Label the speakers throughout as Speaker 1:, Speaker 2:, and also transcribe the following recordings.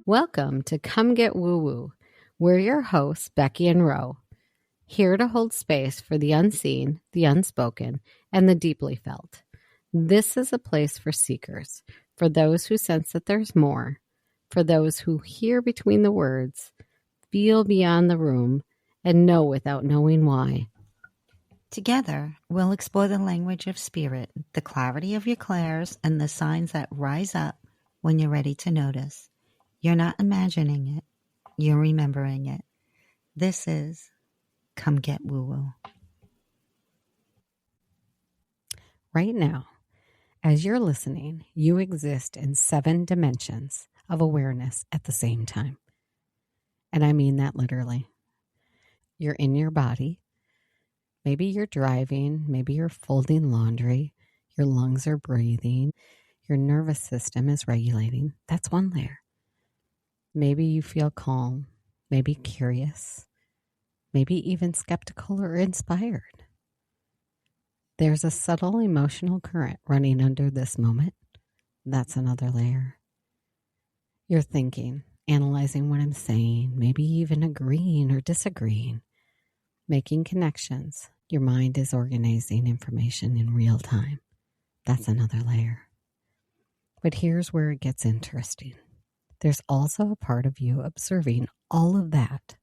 Speaker 1: Welcome to Come Get Woo Woo. We're your hosts, Becky and Ro, here to hold space for the unseen, the unspoken, and the deeply felt. This is a place for seekers, for those who sense that there's more, for those who hear between the words, feel beyond the room, and know without knowing why.
Speaker 2: Together, we'll explore the language of spirit, the clarity of your clairs, and the signs that rise up when you're ready to notice. You're not imagining it, you're remembering it. This is Come Get Woo Woo.
Speaker 1: Right now, as you're listening, you exist in 7 dimensions of awareness at the same time. And I mean that literally. You're in your body. Maybe you're driving, maybe you're folding laundry, your lungs are breathing, your nervous system is regulating. That's one layer. Maybe you feel calm, maybe curious, maybe even skeptical or inspired. There's a subtle emotional current running under this moment. That's another layer. You're thinking, analyzing what I'm saying, maybe even agreeing or disagreeing, making connections. Your mind is organizing information in real time. That's another layer. But here's where it gets interesting. There's also a part of you observing all of that.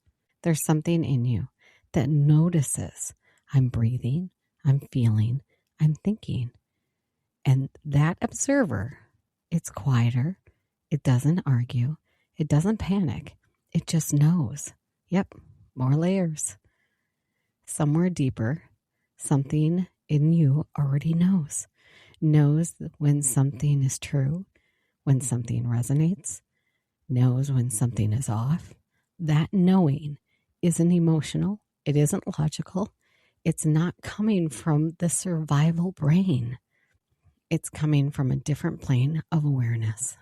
Speaker 1: There's something in you that notices, I'm breathing, I'm feeling, I'm thinking. And that observer, it's quieter, it doesn't argue, it doesn't panic, it just knows. Yep, more layers. Somewhere deeper, something in you already knows when something is true, when something resonates, knows when something is off. That knowing isn't emotional, it isn't logical, it's not coming from the survival brain. It's coming from a different plane of awareness.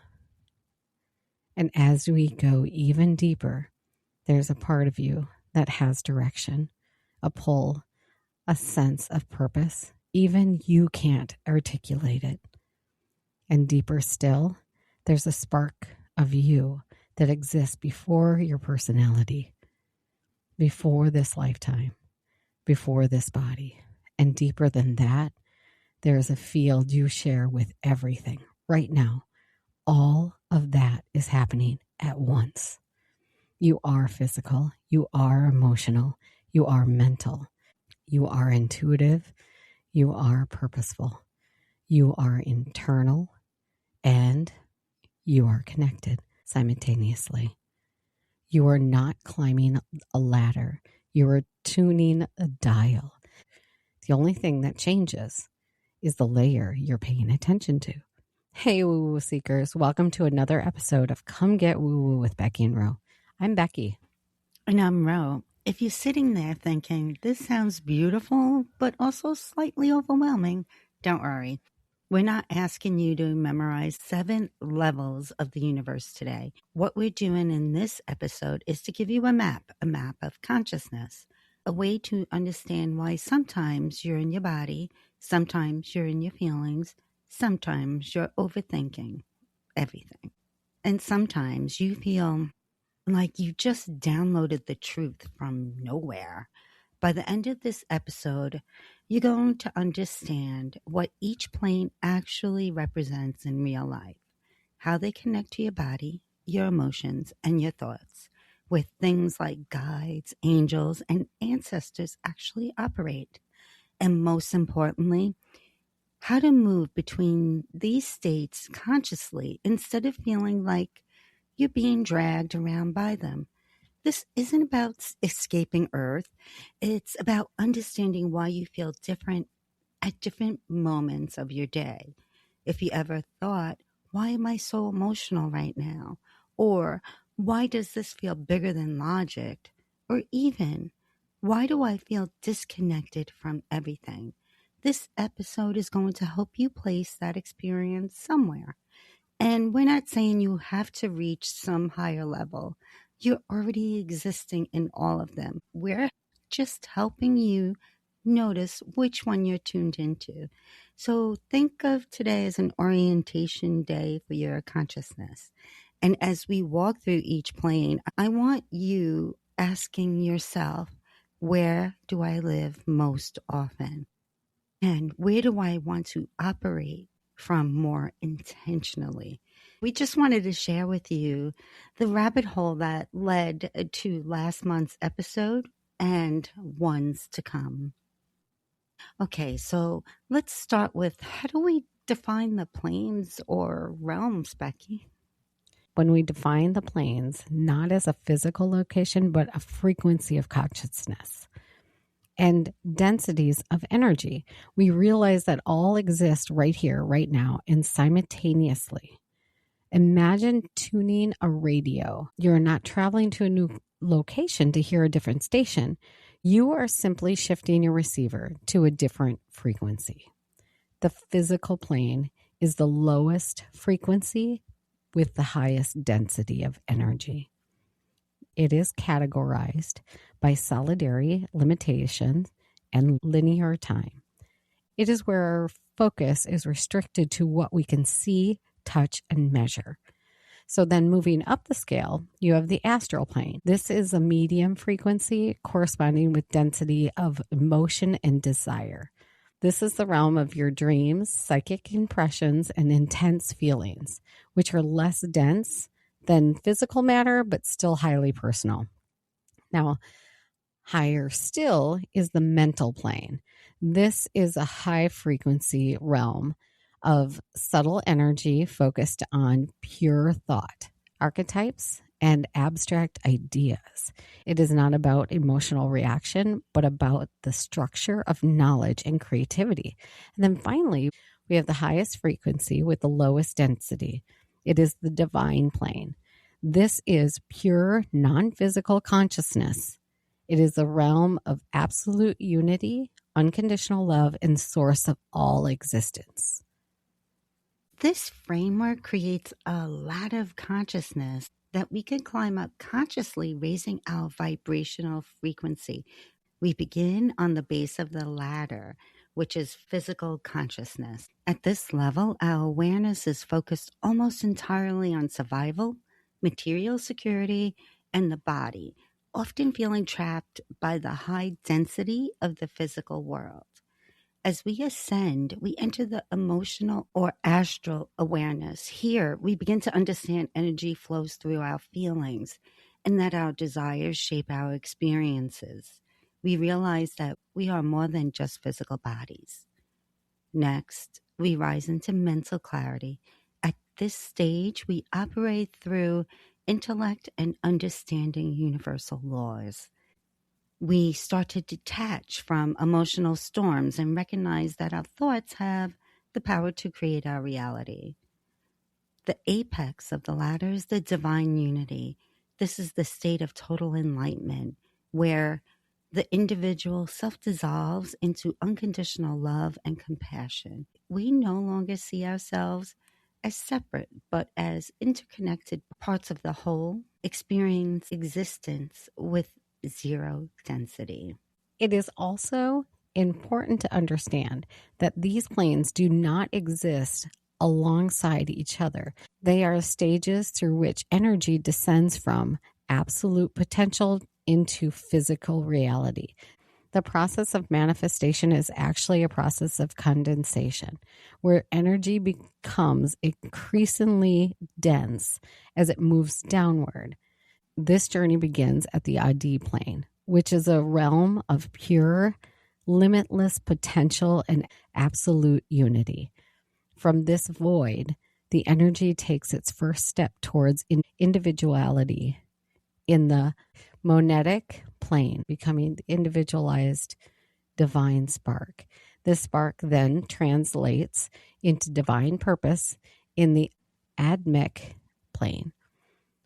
Speaker 1: And as we go even deeper, there's a part of you that has direction, a pull, a sense of purpose. Even you can't articulate it. And deeper still, there's a spark of you that exists before your personality, before this lifetime, before this body. And deeper than that, there is a field you share with everything. Right now, all of that is happening at once. You are physical, you are emotional, you are mental, you are intuitive, you are purposeful, you are internal, and you are connected simultaneously. You are not climbing a ladder, you are tuning a dial. The only thing that changes is the layer you're paying attention to. Hey, woo-woo seekers, welcome to another episode of Come Get Woo-woo with Becky and Ro. I'm Becky.
Speaker 2: And I'm Ro. If you're sitting there thinking, this sounds beautiful, but also slightly overwhelming, don't worry. We're not asking you to memorize 7 levels of the universe today. What we're doing in this episode is to give you a map of consciousness, a way to understand why sometimes you're in your body, sometimes you're in your feelings, sometimes you're overthinking everything. And sometimes you feel like you just downloaded the truth from nowhere. By the end of this episode, you're going to understand what each plane actually represents in real life, how they connect to your body, your emotions, and your thoughts, where things like guides, angels, and ancestors actually operate. And most importantly, how to move between these states consciously instead of feeling like you're being dragged around by them. This isn't about escaping Earth. It's about understanding why you feel different at different moments of your day. If you ever thought, why am I so emotional right now? Or why does this feel bigger than logic? Or even, why do I feel disconnected from everything? This episode is going to help you place that experience somewhere. And we're not saying you have to reach some higher level. You're already existing in all of them. We're just helping you notice which one you're tuned into. So think of today as an orientation day for your consciousness. And as we walk through each plane, I want you asking yourself, where do I live most often? And where do I want to operate from more intentionally? We just wanted to share with you the rabbit hole that led to last month's episode and ones to come. Okay, so let's start with, how do we define the planes or realms, Becky?
Speaker 1: When we define the planes, not as a physical location, but a frequency of consciousness and densities of energy, we realize that all exist right here, right now, and simultaneously. Imagine tuning a radio. You're not traveling to a new location to hear a different station. You are simply shifting your receiver to a different frequency. The physical plane is the lowest frequency with the highest density of energy. It is categorized by solidary limitations and linear time. It is where our focus is restricted to what we can see, touch, and measure. So then moving up the scale, you have the astral plane. This is a medium frequency corresponding with density of emotion and desire. This is the realm of your dreams, psychic impressions, and intense feelings, which are less dense than physical matter, but still highly personal. Now, higher still is the mental plane. This is a high frequency realm of subtle energy focused on pure thought, archetypes, and abstract ideas. It is not about emotional reaction, but about the structure of knowledge and creativity. And then finally, we have the highest frequency with the lowest density. It is the divine plane. This is pure non-physical consciousness. It is the realm of absolute unity, unconditional love, and source of all existence.
Speaker 2: This framework creates a ladder of consciousness that we can climb up consciously, raising our vibrational frequency. We begin on the base of the ladder, which is physical consciousness. At this level, our awareness is focused almost entirely on survival, material security, and the body, often feeling trapped by the high density of the physical world. As we ascend, we enter the emotional or astral awareness. Here, we begin to understand energy flows through our feelings and that our desires shape our experiences. We realize that we are more than just physical bodies. Next, we rise into mental clarity. At this stage, we operate through intellect and understanding universal laws. We start to detach from emotional storms and recognize that our thoughts have the power to create our reality. The apex of the ladder is the divine unity. This is the state of total enlightenment, where the individual self-dissolves into unconditional love and compassion. We no longer see ourselves as separate, but as interconnected parts of the whole, experience existence with zero density.
Speaker 1: It is also important to understand that these planes do not exist alongside each other. They are stages through which energy descends from absolute potential into physical reality. The process of manifestation is actually a process of condensation, where energy becomes increasingly dense as it moves downward. This journey begins at the ID plane, which is a realm of pure, limitless potential and absolute unity. From this void, the energy takes its first step towards individuality in the Monadic plane, becoming the individualized divine spark. This spark then translates into divine purpose in the Atmic plane,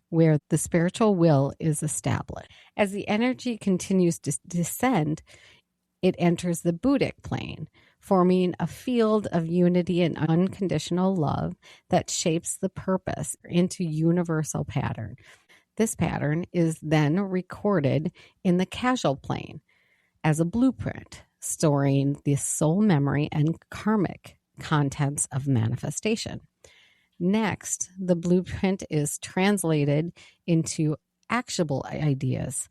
Speaker 1: where the spiritual will is established. As the energy continues to descend, it enters the Buddhic plane, forming a field of unity and unconditional love that shapes the purpose into universal pattern. This pattern is then recorded in the causal plane as a blueprint, storing the soul memory and karmic contents of manifestation. Next, the blueprint is translated into actionable ideas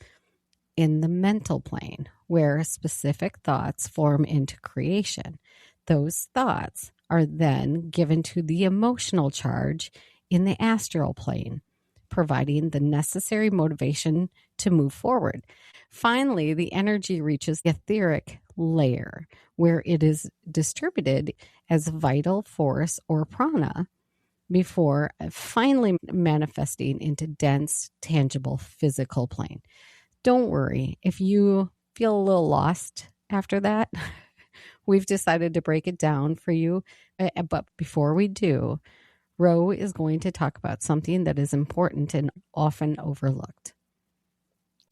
Speaker 1: in the mental plane, where specific thoughts form into creation. Those thoughts are then given to the emotional charge in the astral plane, providing the necessary motivation to move forward. Finally, the energy reaches the etheric layer, where it is distributed as vital force or prana before finally manifesting into dense, tangible physical plane. Don't worry if you feel a little lost after that. We've decided to break it down for you. But before we do, Ro is going to talk about something that is important and often overlooked.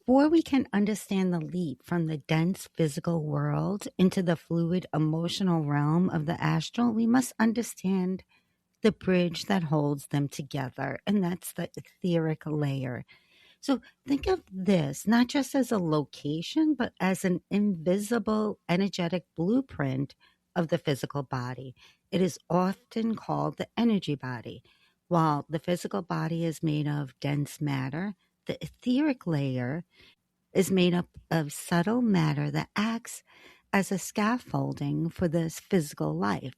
Speaker 2: Before we can understand the leap from the dense physical world into the fluid emotional realm of the astral, we must understand the bridge that holds them together, and that's the etheric layer. So think of this not just as a location, but as an invisible energetic blueprint of the physical body. It is often called the energy body. While the physical body is made of dense matter, the etheric layer is made up of subtle matter that acts as a scaffolding for this physical life.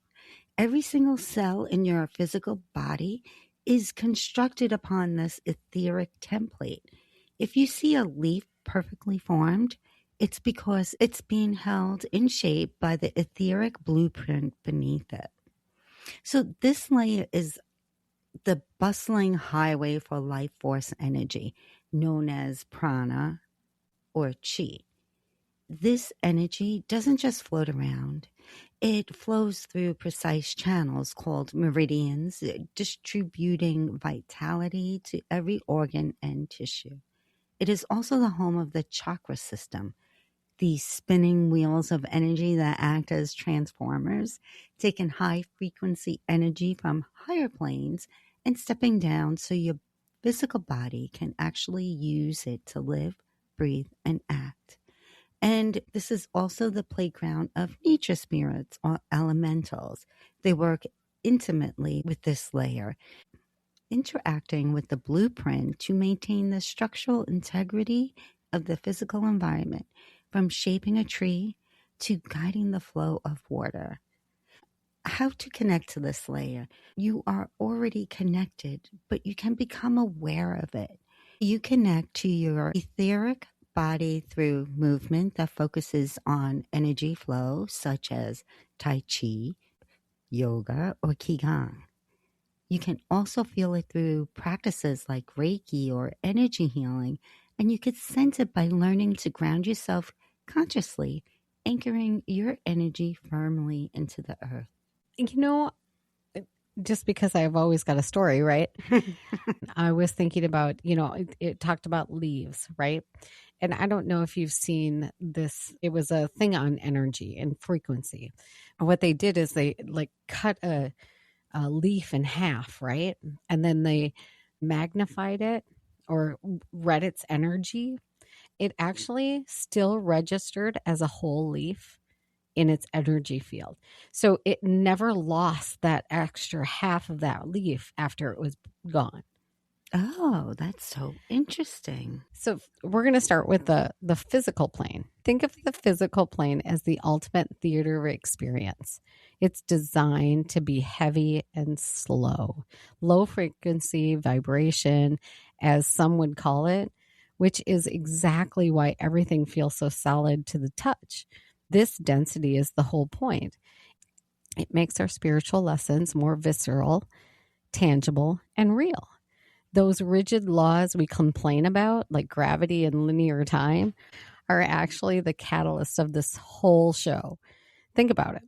Speaker 2: Every single cell in your physical body is constructed upon this etheric template. If you see a leaf perfectly formed, it's because it's being held in shape by the etheric blueprint beneath it. So this layer is the bustling highway for life force energy, known as prana or chi. This energy doesn't just float around. It flows through precise channels called meridians, distributing vitality to every organ and tissue. It is also the home of the chakra system, these spinning wheels of energy that act as transformers, taking high-frequency energy from higher planes and stepping down so your physical body can actually use it to live, breathe, and act. And this is also the playground of nature spirits or elementals. They work intimately with this layer, interacting with the blueprint to maintain the structural integrity of the physical environment, from shaping a tree to guiding the flow of water. How to connect to this layer? You are already connected, but you can become aware of it. You connect to your etheric body through movement that focuses on energy flow, such as Tai Chi, yoga, or Qigong. You can also feel it through practices like Reiki or energy healing, and you can sense it by learning to ground yourself consciously, anchoring your energy firmly into the earth.
Speaker 1: You know, just because I've always got a story, right? I was thinking about, it talked about leaves, right? And I don't know if you've seen this. It was a thing on energy and frequency. What they did is they cut a leaf in half, right? And then they magnified it or read its energy. It actually still registered as a whole leaf in its energy field. So it never lost that extra half of that leaf after it was gone.
Speaker 2: Oh, that's so interesting.
Speaker 1: So we're going to start with the physical plane. Think of the physical plane as the ultimate theater experience. It's designed to be heavy and slow, low frequency vibration, as some would call it, which is exactly why everything feels so solid to the touch. This density is the whole point. It makes our spiritual lessons more visceral, tangible, and real. Those rigid laws we complain about, like gravity and linear time, are actually the catalyst of this whole show. Think about it.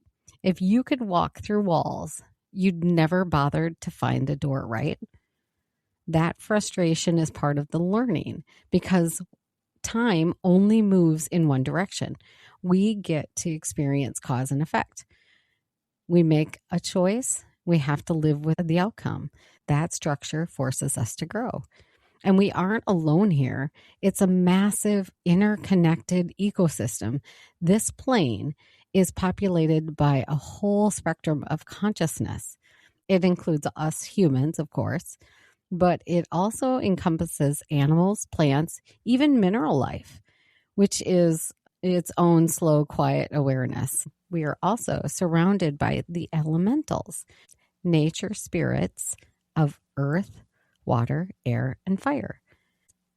Speaker 1: If you could walk through walls, you'd never bothered to find a door, right? That frustration is part of the learning because time only moves in one direction. We get to experience cause and effect. We make a choice. We have to live with the outcome. That structure forces us to grow. And we aren't alone here. It's a massive interconnected ecosystem. This plane is populated by a whole spectrum of consciousness. It includes us humans, of course, but it also encompasses animals, plants, even mineral life, which is its own slow, quiet awareness. We are also surrounded by the elementals, nature spirits of earth, water, air, and fire.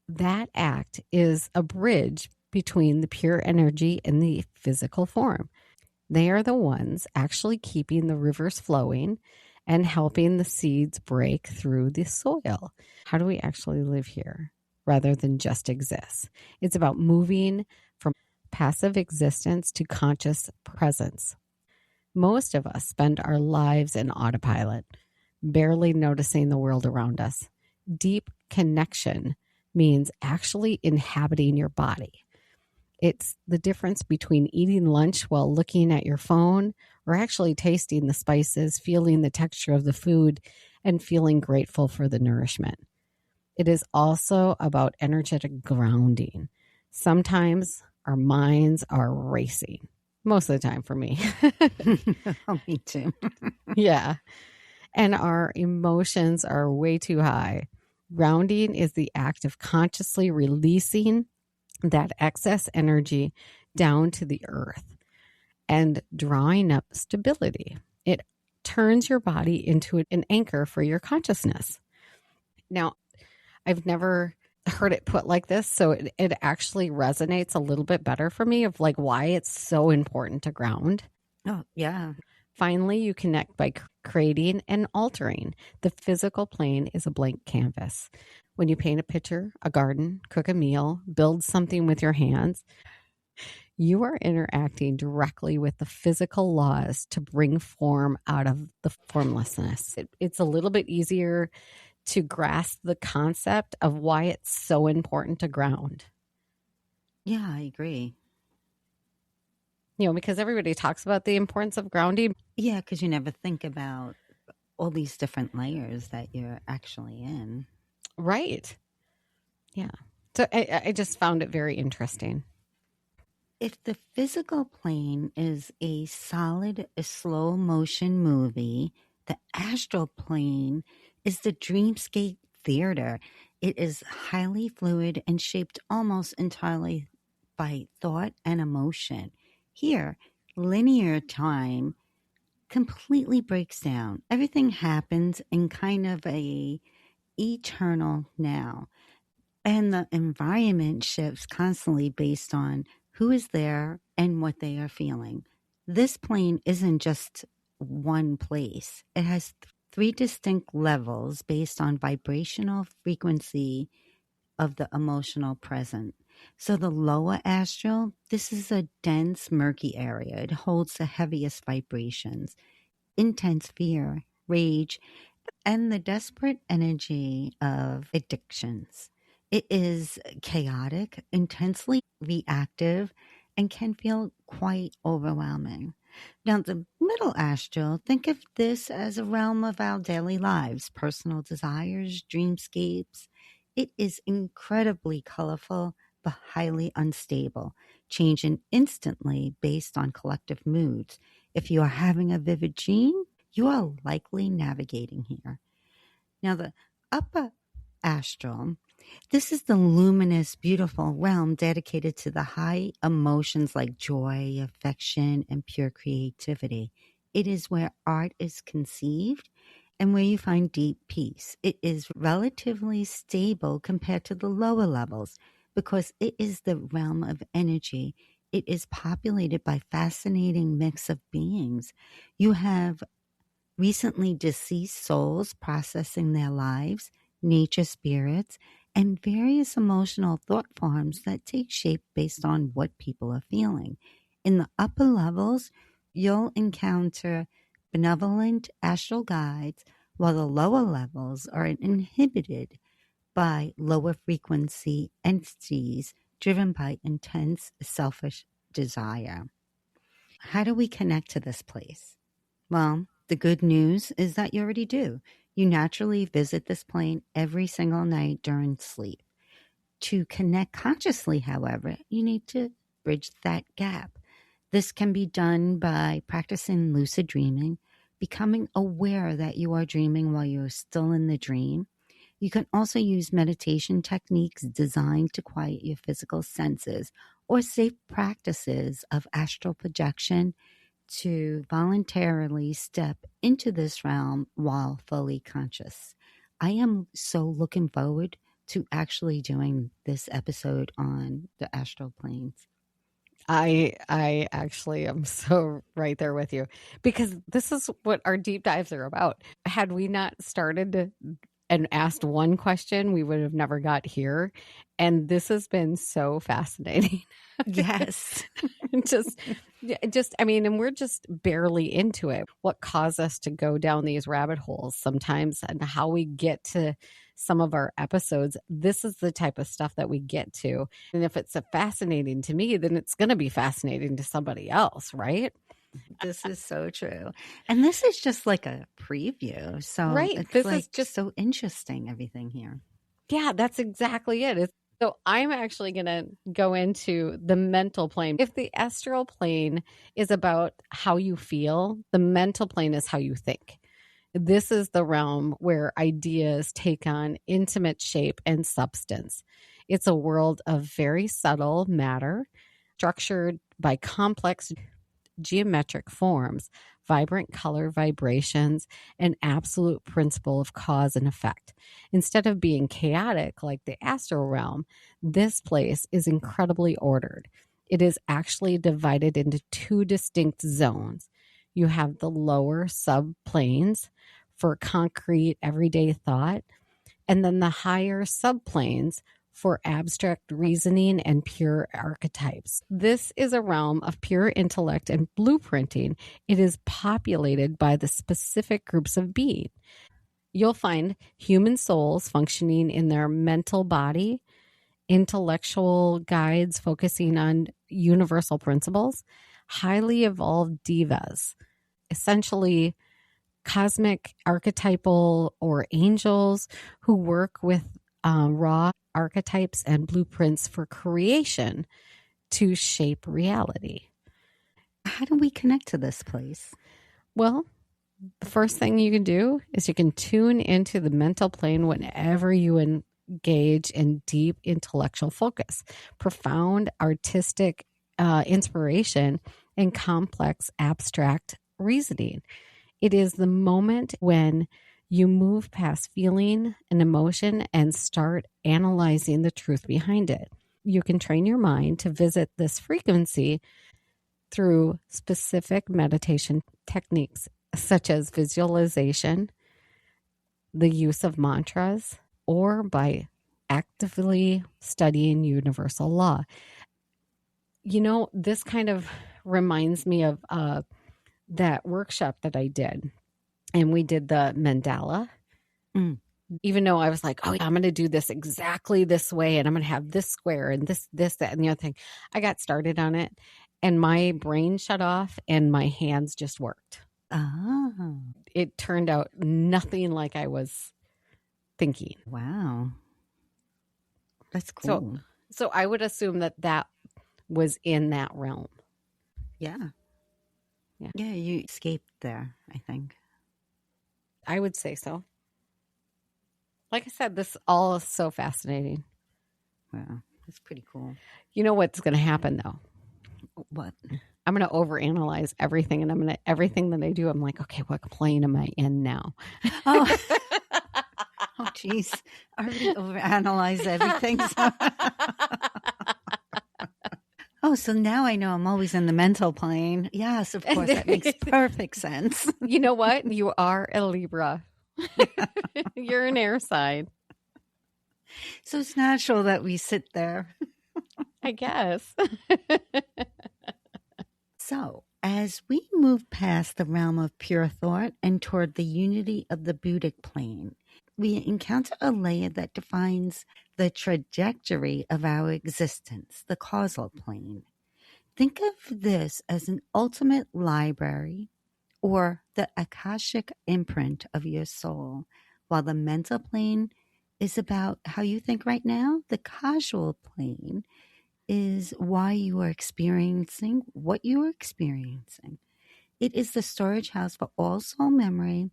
Speaker 1: That act is a bridge between the pure energy and the physical form. They are the ones actually keeping the rivers flowing and helping the seeds break through the soil. How do we actually live here rather than just exist? It's about moving from passive existence to conscious presence. Most of us spend our lives in autopilot, barely noticing the world around us. Deep connection means actually inhabiting your body. It's the difference between eating lunch while looking at your phone or actually tasting the spices, feeling the texture of the food, and feeling grateful for the nourishment. It is also about energetic grounding. Sometimes our minds are racing, most of the time for me.
Speaker 2: Oh, me too.
Speaker 1: Yeah. And our emotions are way too high. Grounding is the act of consciously releasing that excess energy down to the earth and drawing up stability. It turns your body into an anchor for your consciousness. Now, I've never heard it put like this, so it actually resonates a little bit better for me of like why it's so important to ground.
Speaker 2: Oh, yeah.
Speaker 1: Finally, you connect by creating and altering. The physical plane is a blank canvas. When you paint a picture, a garden, cook a meal, build something with your hands, you are interacting directly with the physical laws to bring form out of the formlessness. It's a little bit easier to grasp the concept of why it's so important to ground.
Speaker 2: Yeah, I agree.
Speaker 1: Because everybody talks about the importance of grounding.
Speaker 2: Yeah, because you never think about all these different layers that you're actually in.
Speaker 1: Right. Yeah. So I just found it very interesting.
Speaker 2: If the physical plane is a solid, slow motion movie, the astral plane is the dreamscape theater. It is highly fluid and shaped almost entirely by thought and emotion. Here, linear time completely breaks down. Everything happens in kind of a eternal now. And the environment shifts constantly based on who is there and what they are feeling. This plane isn't just one place. It has three distinct levels based on vibrational frequency of the emotional present. So the lower astral, this is a dense, murky area. It holds the heaviest vibrations, intense fear, rage, and the desperate energy of addictions. It is chaotic, intensely reactive, and can feel quite overwhelming. Now, the middle astral, think of this as a realm of our daily lives, personal desires, dreamscapes. It is incredibly colorful, but highly unstable, changing instantly based on collective moods. If you are having a vivid dream, you are likely navigating here. Now, the upper astral, this is the luminous, beautiful realm dedicated to the high emotions like joy, affection, and pure creativity. It is where art is conceived and where you find deep peace. It is relatively stable compared to the lower levels because it is the realm of energy. It is populated by fascinating mix of beings. You have recently deceased souls processing their lives, nature spirits, and various emotional thought forms that take shape based on what people are feeling. In the upper levels, you'll encounter benevolent astral guides, while the lower levels are inhibited by lower frequency entities driven by intense selfish desire. How do we connect to this place? Well, the good news is that you already do. You naturally visit this plane every single night during sleep. To connect consciously, however, you need to bridge that gap. This can be done by practicing lucid dreaming, becoming aware that you are dreaming while you're still in the dream. You can also use meditation techniques designed to quiet your physical senses or safe practices of astral projection to voluntarily step into this realm while fully conscious. I am so looking forward to actually doing this episode on the astral planes.
Speaker 1: I actually am so right there with you, because this is what our deep dives are about. Had we not started and asked one question, we would have never got here. And this has been so fascinating.
Speaker 2: Yes.
Speaker 1: I mean, and we're just barely into it. What caused us to go down these rabbit holes sometimes, and how we get to some of our episodes. This is the type of stuff that we get to. And if it's fascinating to me, then it's going to be fascinating to somebody else, right?
Speaker 2: This is so true. And this is just like a preview. So it's
Speaker 1: this
Speaker 2: like
Speaker 1: is just
Speaker 2: so interesting, everything here.
Speaker 1: Yeah, that's exactly it. So I'm actually going to go into the mental plane. If the astral plane is about how you feel, the mental plane is how you think. This is the realm where ideas take on intimate shape and substance. It's a world of very subtle matter, structured by complex geometric forms, vibrant color vibrations, and absolute principle of cause and effect. Instead of being chaotic like the astral realm, this place is incredibly ordered. It is actually divided into two distinct zones. You have the lower subplanes for concrete everyday thought, and then the higher subplanes for abstract reasoning and pure archetypes. This is a realm of pure intellect and blueprinting. It is populated by the specific groups of being. You'll find human souls functioning in their mental body, intellectual guides focusing on universal principles, highly evolved divas, essentially cosmic archetypal or angels who work with raw archetypes and blueprints for creation to shape reality.
Speaker 2: How do we connect to this place?
Speaker 1: Well, the first thing you can do is you can tune into the mental plane whenever you engage in deep intellectual focus, profound artistic inspiration, and complex abstract reasoning. It is the moment when you move past feeling and emotion and start analyzing the truth behind it. You can train your mind to visit this frequency through specific meditation techniques, such as visualization, the use of mantras, or by actively studying universal law. You know, this kind of reminds me of that workshop that I did. And we did the mandala. Even though I was like, oh, I'm going to do this exactly this way, and I'm going to have this square and this, that, and the other thing. I got started on it, and my brain shut off, and my hands just worked.
Speaker 2: Oh.
Speaker 1: It turned out nothing like I was thinking.
Speaker 2: Wow. That's cool.
Speaker 1: So I would assume that was in that realm.
Speaker 2: Yeah. Yeah, you escaped there, I think.
Speaker 1: I would say so. Like I said, this all is so fascinating.
Speaker 2: Wow, that's pretty cool.
Speaker 1: You know what's going to happen, though?
Speaker 2: What?
Speaker 1: I'm going to overanalyze everything, and everything that I do, I'm like, okay, what plane am I in now?
Speaker 2: Oh, geez. I already overanalyze everything. So. Oh, so now I know I'm always in the mental plane. Yes, of course. That makes perfect sense.
Speaker 1: You know what? You are a Libra. You're an air sign.
Speaker 2: So it's natural that we sit there.
Speaker 1: I guess.
Speaker 2: So as we move past the realm of pure thought and toward the unity of the Buddhic plane, we encounter a layer that defines the trajectory of our existence, the causal plane. Think of this as an ultimate library or the Akashic imprint of your soul, while the mental plane is about how you think right now. The causal plane is why you are experiencing what you are experiencing. It is the storage house for all soul memory,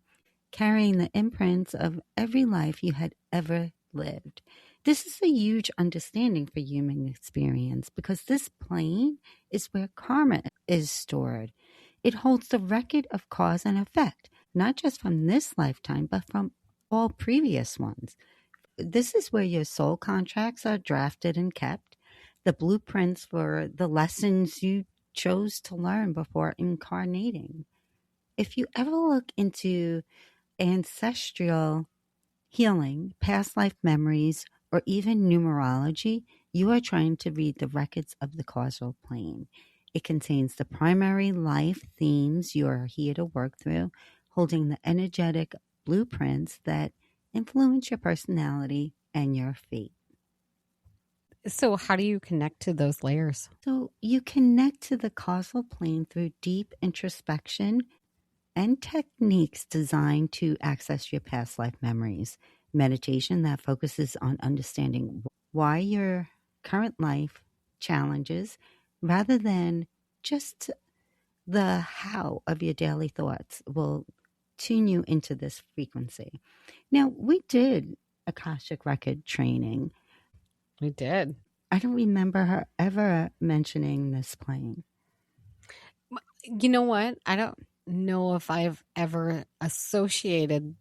Speaker 2: carrying the imprints of every life you had ever lived. This is a huge understanding for human experience because this plane is where karma is stored. It holds the record of cause and effect, not just from this lifetime, but from all previous ones. This is where your soul contracts are drafted and kept, the blueprints for the lessons you chose to learn before incarnating. If you ever look into ancestral healing, past life memories, or even numerology, you are trying to read the records of the causal plane. It contains the primary life themes you are here to work through, holding the energetic blueprints that influence your personality and your fate.
Speaker 1: So how do you connect to those layers?
Speaker 2: So you connect to the causal plane through deep introspection and techniques designed to access your past life memories. Meditation that focuses on understanding why your current life challenges rather than just the how of your daily thoughts will tune you into this frequency. Now, we did Akashic Record training.
Speaker 1: We did.
Speaker 2: I don't remember her ever mentioning this plane.
Speaker 1: You know what? I don't know if I've ever associated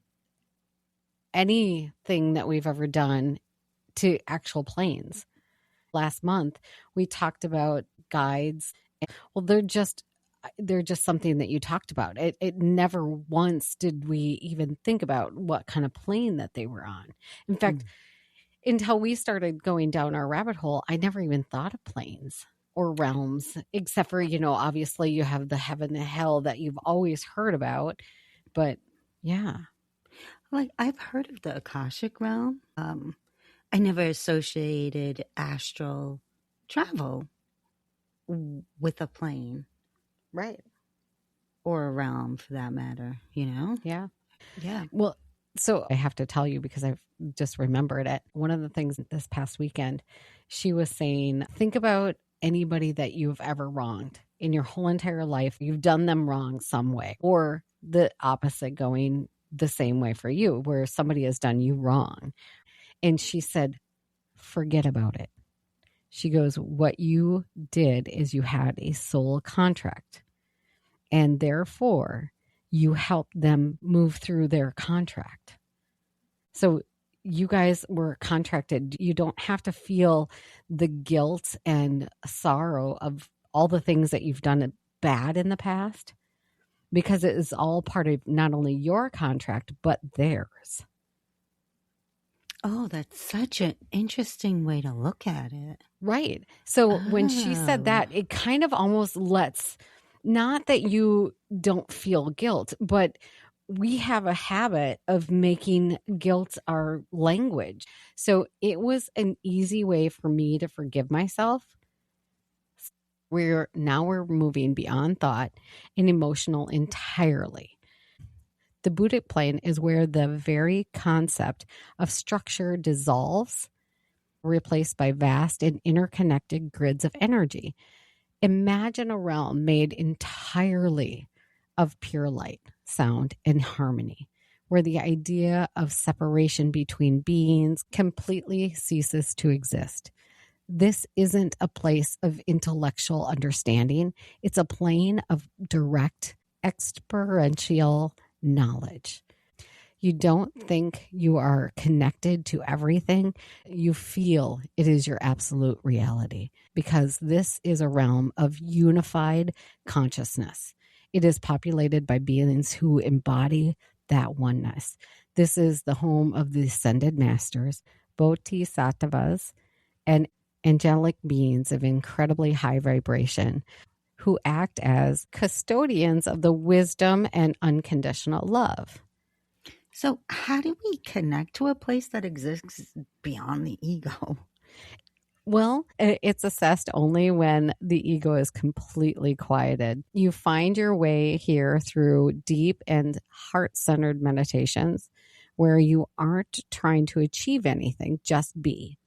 Speaker 1: anything that we've ever done to actual planes. Last month, we talked about guides. Well, they're just something that you talked about. It never once did we even think about what kind of plane that they were on. In fact, until we started going down our rabbit hole, I never even thought of planes or realms, except for, obviously you have the heaven and hell that you've always heard about. But yeah.
Speaker 2: Like, I've heard of the Akashic realm. I never associated astral travel with a plane.
Speaker 1: Right.
Speaker 2: Or a realm, for that matter,
Speaker 1: Yeah.
Speaker 2: Yeah.
Speaker 1: Well, so I have to tell you because I've just remembered it. One of the things this past weekend, she was saying, think about anybody that you've ever wronged in your whole entire life. You've done them wrong some way, or the opposite going the same way for you, where somebody has done you wrong. And she said, forget about it. She goes, what you did is you had a soul contract, and therefore you helped them move through their contract. So you guys were contracted. You don't have to feel the guilt and sorrow of all the things that you've done bad in the past, because it is all part of not only your contract, but theirs.
Speaker 2: Oh, that's such an interesting way to look at it.
Speaker 1: Right. So when she said that, it kind of almost lets, not that you don't feel guilt, but we have a habit of making guilt our language. So it was an easy way for me to forgive myself. We're moving beyond thought and emotional entirely. The Buddhic plane is where the very concept of structure dissolves, replaced by vast and interconnected grids of energy. Imagine a realm made entirely of pure light, sound, and harmony, where the idea of separation between beings completely ceases to exist. This isn't a place of intellectual understanding. It's a plane of direct, experiential knowledge. You don't think you are connected to everything. You feel it is your absolute reality, because this is a realm of unified consciousness. It is populated by beings who embody that oneness. This is the home of the ascended masters, bodhisattvas, and angelic beings of incredibly high vibration who act as custodians of the wisdom and unconditional love.
Speaker 2: So how do we connect to a place that exists beyond the ego?
Speaker 1: Well, it's assessed only when the ego is completely quieted. You find your way here through deep and heart-centered meditations where you aren't trying to achieve anything, just be.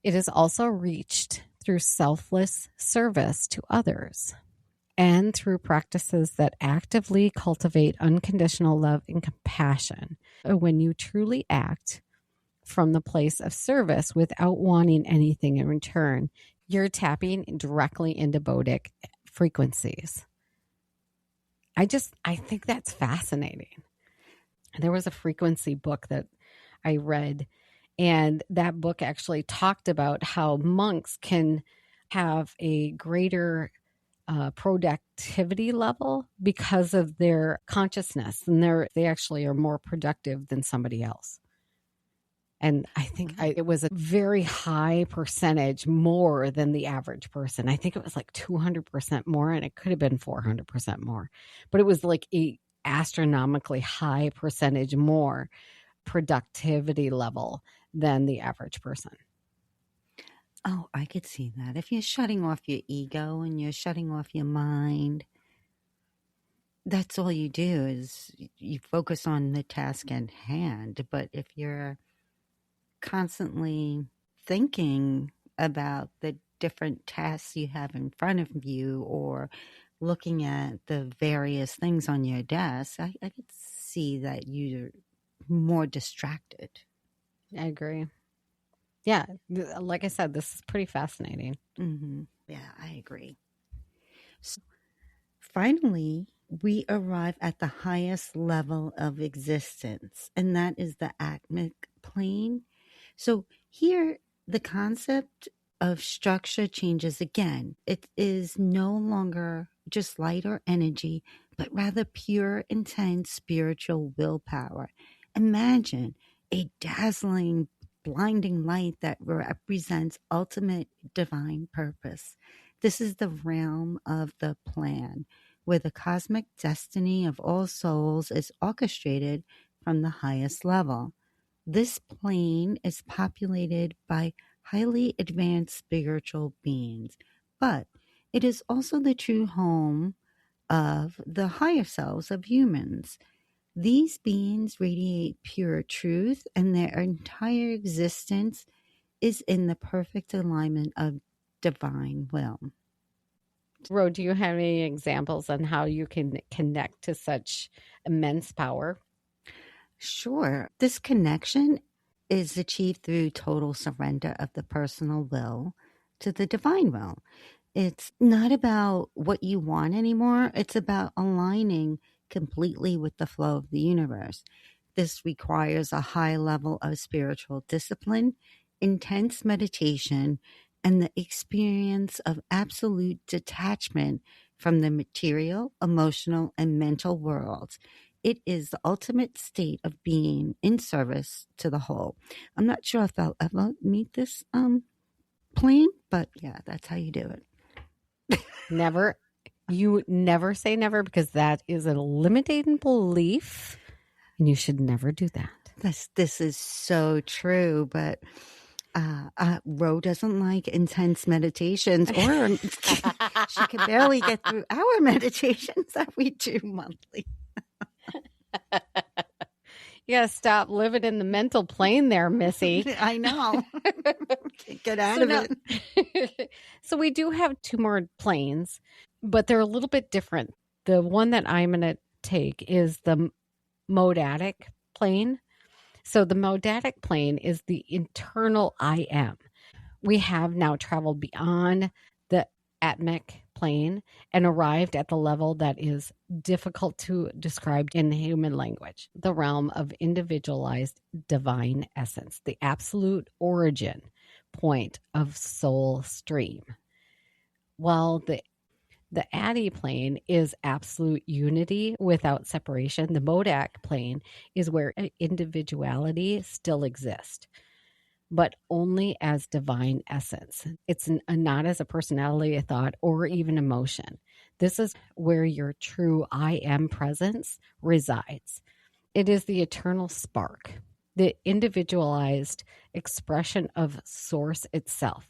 Speaker 1: It is also reached through selfless service to others. and through practices that actively cultivate unconditional love and compassion. When you truly act from the place of service without wanting anything in return, you're tapping directly into Buddic frequencies. I think that's fascinating. There was a frequency book that I read, and that book actually talked about how monks can have a greater productivity level because of their consciousness, and they actually are more productive than somebody else. And I think it was a very high percentage more than the average person. I think it was like 200% more, and it could have been 400% more. But it was like a astronomically high percentage more productivity level than the average person.
Speaker 2: Oh, I could see that. If you're shutting off your ego and you're shutting off your mind, that's all you do is you focus on the task at hand. But if you're constantly thinking about the different tasks you have in front of you or looking at the various things on your desk, I could see that you're more distracted.
Speaker 1: I agree. Yeah, like I said, this is pretty fascinating.
Speaker 2: Mm-hmm. Yeah, I agree. So, finally, we arrive at the highest level of existence, and that is the Atmic plane. So here, the concept of structure changes again. It is no longer just light or energy, but rather pure, intense spiritual willpower. Imagine a dazzling, blinding light that represents ultimate divine purpose. This is the realm of the plan, where the cosmic destiny of all souls is orchestrated from the highest level. This plane is populated by highly advanced spiritual beings, but it is also the true home of the higher selves of humans. These beings radiate pure truth, and their entire existence is in the perfect alignment of divine will.
Speaker 1: Ro, do you have any examples on how you can connect to such immense power?
Speaker 2: Sure. This connection is achieved through total surrender of the personal will to the divine will. It's not about what you want anymore. It's about aligning completely with the flow of the universe. This requires a high level of spiritual discipline, intense meditation, and the experience of absolute detachment from the material, emotional, and mental worlds. It is the ultimate state of being in service to the whole. I'm not sure if I'll ever meet this plane, but yeah, that's how you do it.
Speaker 1: Never. You never say never, because that is a limiting belief, and you should never do that.
Speaker 2: This is so true, but Ro doesn't like intense meditations, or she can barely get through our meditations that we do monthly.
Speaker 1: You gotta stop living in the mental plane there, Missy.
Speaker 2: I know. Get out of it.
Speaker 1: So we do have two more planes, but they're a little bit different. The one that I'm going to take is the Monadic plane. So the Monadic plane is the internal I am. We have now traveled beyond the Atmic plane and arrived at the level that is difficult to describe in human language, the realm of individualized divine essence, the absolute origin point of soul stream. While the Addy plane is absolute unity without separation, the Monadic plane is where individuality still exists, but only as divine essence. It's not as a personality, a thought, or even emotion. This is where your true I am presence resides. It is the eternal spark, the individualized expression of source itself.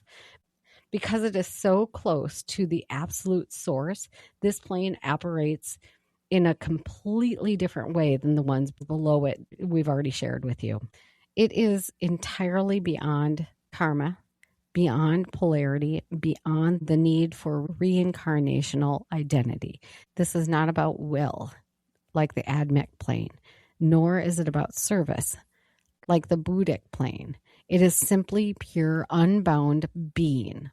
Speaker 1: Because it is so close to the absolute source, this plane operates in a completely different way than the ones below it we've already shared with you. It is entirely beyond karma, beyond polarity, beyond the need for reincarnational identity. This is not about will, like the Atmic plane, nor is it about service, like the Buddhic plane. It is simply pure, unbound being.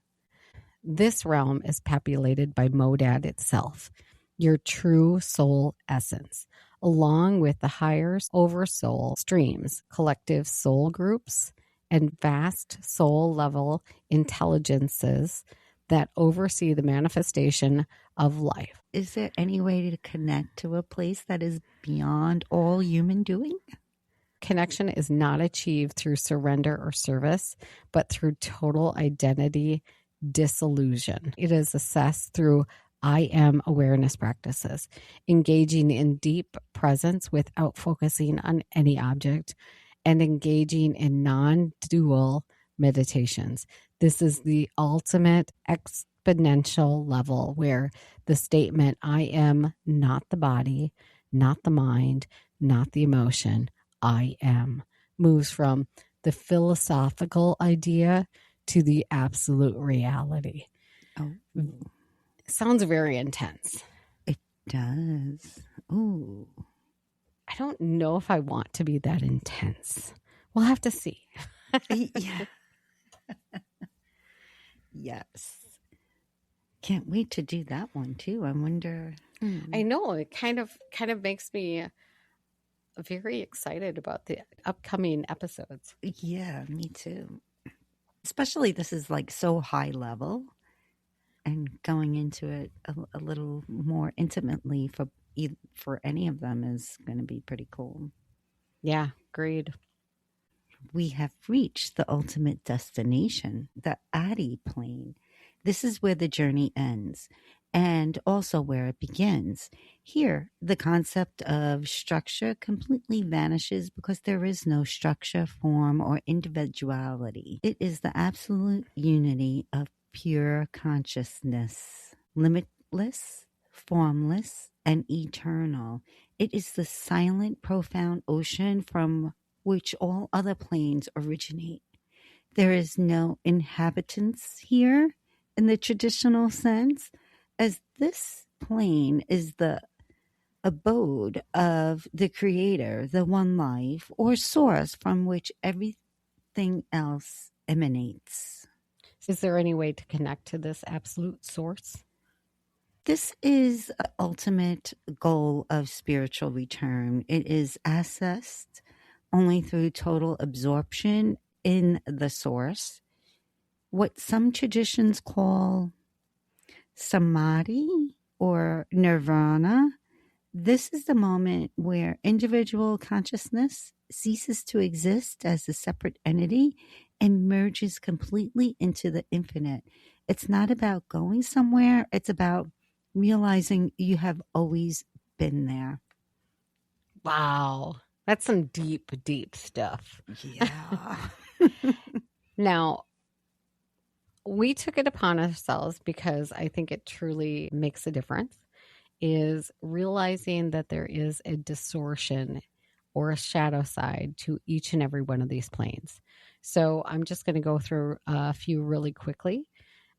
Speaker 1: This realm is populated by Monad itself, your true soul essence, along with the higher oversoul streams, collective soul groups, and vast soul level intelligences that oversee the manifestation of life.
Speaker 2: Is there any way to connect to a place that is beyond all human doing?
Speaker 1: Connection is not achieved through surrender or service, but through total identity disillusion. It is assessed through I am awareness practices, engaging in deep presence without focusing on any object, and engaging in non-dual meditations. This is the ultimate exponential level where the statement, I am not the body, not the mind, not the emotion, I am, moves from the philosophical idea to the absolute reality.
Speaker 2: Oh,
Speaker 1: it sounds very intense.
Speaker 2: It does. Ooh.
Speaker 1: I don't know if I want to be that intense. We'll have to see.
Speaker 2: Yeah. Yes. Can't wait to do that one too. I wonder.
Speaker 1: I know it kind of makes me very excited about the upcoming episodes.
Speaker 2: Yeah, me too. Especially this is like so high level, and going into it a little more intimately for any of them is going to be pretty cool.
Speaker 1: Yeah, agreed.
Speaker 2: We have reached the ultimate destination, the Adi plane. This is where the journey ends, and also where it begins. Here, the concept of structure completely vanishes because there is no structure, form, or individuality. It is the absolute unity of pure consciousness, limitless, formless, and eternal. It is the silent, profound ocean from which all other planes originate. There is no inhabitants here in the traditional sense, as this plane is the abode of the creator, the one life or source from which everything else emanates.
Speaker 1: Is there any way to connect to this absolute source?
Speaker 2: This is the ultimate goal of spiritual return. It is accessed only through total absorption in the source, what some traditions call samadhi or nirvana. This is the moment where individual consciousness ceases to exist as a separate entity and merges completely into the infinite. It's not about going somewhere. It's about realizing you have always been there.
Speaker 1: Wow. That's some deep, deep stuff.
Speaker 2: Yeah.
Speaker 1: Now, we took it upon ourselves because I think it truly makes a difference, is realizing that there is a distortion or a shadow side to each and every one of these planes. So I'm just going to go through a few really quickly.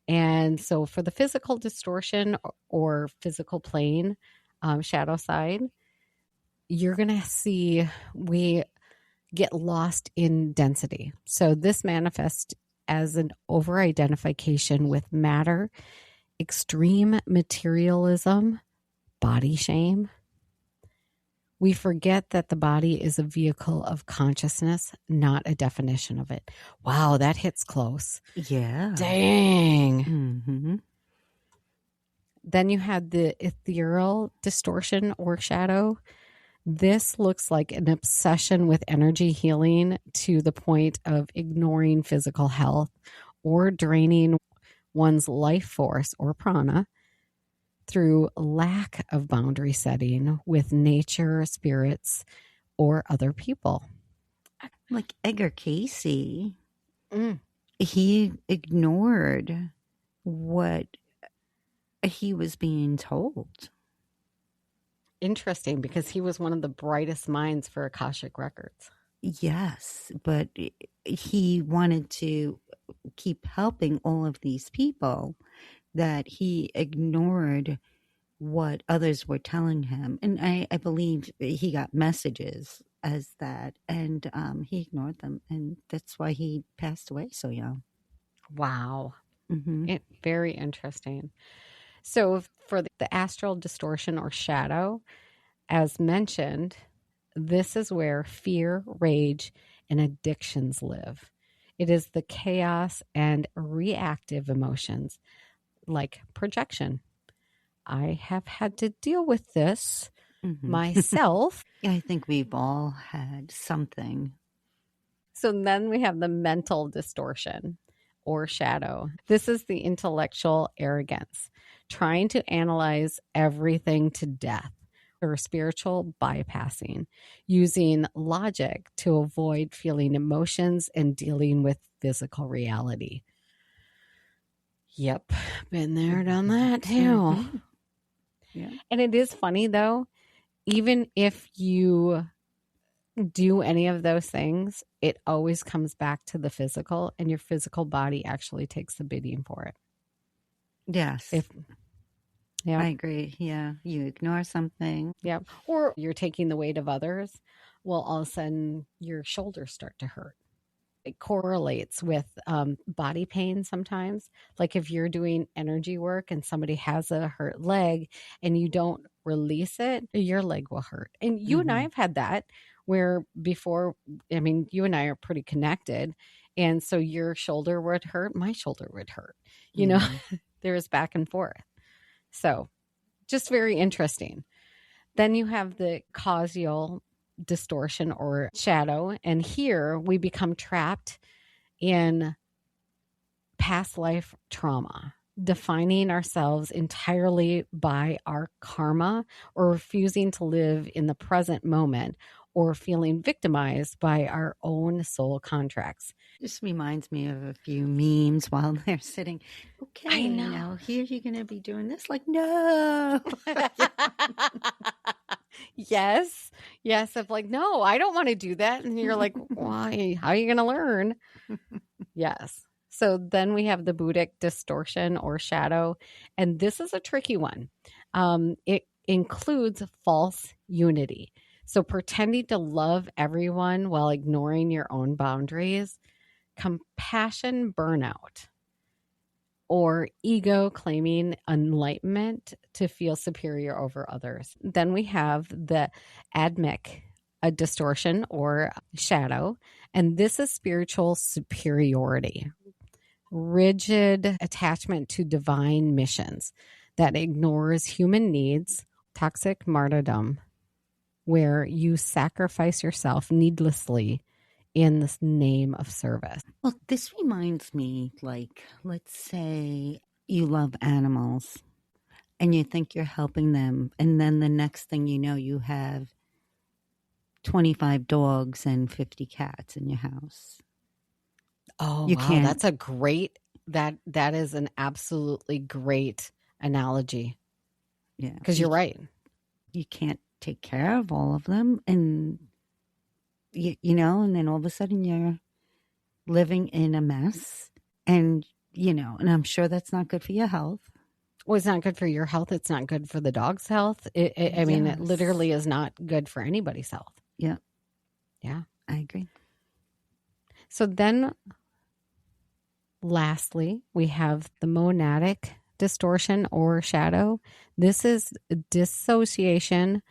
Speaker 1: And so for the physical distortion or physical plane shadow side, you're going to see we get lost in density. So this manifests as an over-identification with matter, extreme materialism, body shame. We forget that the body is a vehicle of consciousness, not a definition of it. Wow, that hits close.
Speaker 2: Yeah.
Speaker 1: Dang.
Speaker 2: Mm-hmm.
Speaker 1: Then you had the ethereal distortion or shadow. This looks like an obsession with energy healing to the point of ignoring physical health or draining one's life force or prana through lack of boundary setting with nature, spirits, or other people.
Speaker 2: Like Edgar Casey, he ignored what he was being told.
Speaker 1: Interesting, because he was one of the brightest minds for Akashic Records.
Speaker 2: Yes, but he wanted to keep helping all of these people that he ignored what others were telling him. And I believe he got messages as that, and he ignored them. And that's why he passed away so young.
Speaker 1: Wow.
Speaker 2: Mm-hmm.
Speaker 1: Very interesting. So for the astral distortion or shadow, as mentioned, this is where fear, rage, and addictions live. It is the chaos and reactive emotions like projection. I have had to deal with this myself.
Speaker 2: I think we've all had something.
Speaker 1: So then we have the mental distortion or shadow. This is the intellectual arrogance, trying to analyze everything to death, or spiritual bypassing, using logic to avoid feeling emotions and dealing with physical reality. Yep, been there, done that too.
Speaker 2: Yeah.
Speaker 1: And it is funny though, even if you do any of those things, it always comes back to the physical, and your physical body actually takes the beating for it.
Speaker 2: Yes. I agree. Yeah. You ignore something.
Speaker 1: Yeah. Or you're taking the weight of others. Well, all of a sudden your shoulders start to hurt. It correlates with body pain sometimes. Like if you're doing energy work and somebody has a hurt leg and you don't release it, your leg will hurt. And you and I have had that where before, I mean, you and I are pretty connected. And so your shoulder would hurt, my shoulder would hurt. You know, there was back and forth. So just very interesting. Then you have the causal distortion or shadow. And here we become trapped in past life trauma, defining ourselves entirely by our karma, or refusing to live in the present moment, or feeling victimized by our own soul contracts.
Speaker 2: This reminds me of a few memes while they're sitting. Okay,
Speaker 1: I know.
Speaker 2: Now here you're going to be doing this. Like, no.
Speaker 1: Yes. Of like, no, I don't want to do that. And you're like, why? How are you going to learn? Yes. So then we have the Buddhic distortion or shadow. And this is a tricky one. It includes false unity. So pretending to love everyone while ignoring your own boundaries, compassion burnout, or ego claiming enlightenment to feel superior over others. Then we have the Atmic, a distortion or shadow, and this is spiritual superiority, rigid attachment to divine missions that ignores human needs, toxic martyrdom, where you sacrifice yourself needlessly in the name of service.
Speaker 2: Well, this reminds me, like, let's say you love animals and you think you're helping them. And then the next thing you know, you have 25 dogs and 50 cats in your house.
Speaker 1: Oh, you wow. That's a great, that is an absolutely great analogy.
Speaker 2: Yeah.
Speaker 1: Because you're right.
Speaker 2: You can't take care of all of them. And you know, and then all of a sudden you're living in a mess, and, you know, and I'm sure that's not good for your health.
Speaker 1: Well, it's not good for your health. It's not good for the dog's health. I mean, it literally is not good for anybody's health.
Speaker 2: Yeah.
Speaker 1: Yeah.
Speaker 2: I agree.
Speaker 1: So then lastly, we have the monadic distortion or shadow. This is dissociation